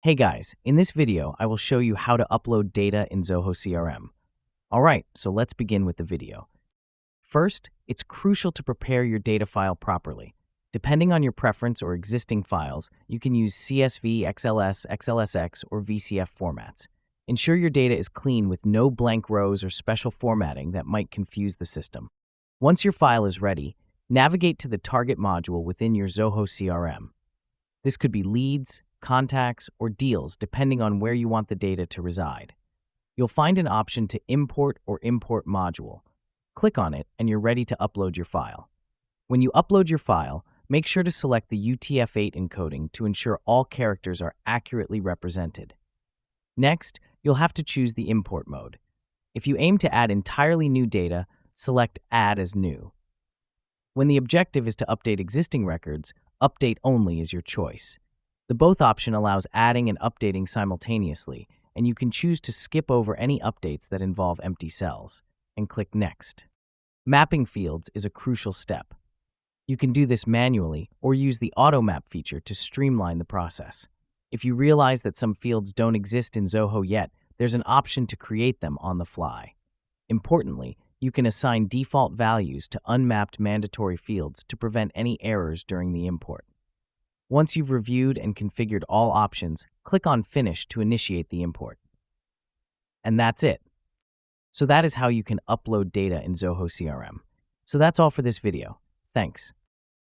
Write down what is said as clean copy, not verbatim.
Hey guys, in this video, I will show you how to upload data in Zoho CRM. Alright, so let's begin with the video. First, it's crucial to prepare your data file properly. Depending on your preference or existing files, you can use CSV, XLS, XLSX, or VCF formats. Ensure your data is clean with no blank rows or special formatting that might confuse the system. Once your file is ready, navigate to the target module within your Zoho CRM. This could be leads, contacts, or deals depending on where you want the data to reside. You'll find an option to import or import module. Click on it and you're ready to upload your file. When you upload your file, make sure to select the UTF-8 encoding to ensure all characters are accurately represented. Next, you'll have to choose the import mode. If you aim to add entirely new data, select Add as New. When the objective is to update existing records, Update Only is your choice. The Both option allows adding and updating simultaneously, and you can choose to skip over any updates that involve empty cells, and click Next. Mapping fields is a crucial step. You can do this manually or use the Auto Map feature to streamline the process. If you realize that some fields don't exist in Zoho yet, there's an option to create them on the fly. Importantly, you can assign default values to unmapped mandatory fields to prevent any errors during the import. Once you've reviewed and configured all options, click on Finish to initiate the import. And that's it. So that is how you can upload data in Zoho CRM. So that's all for this video. Thanks.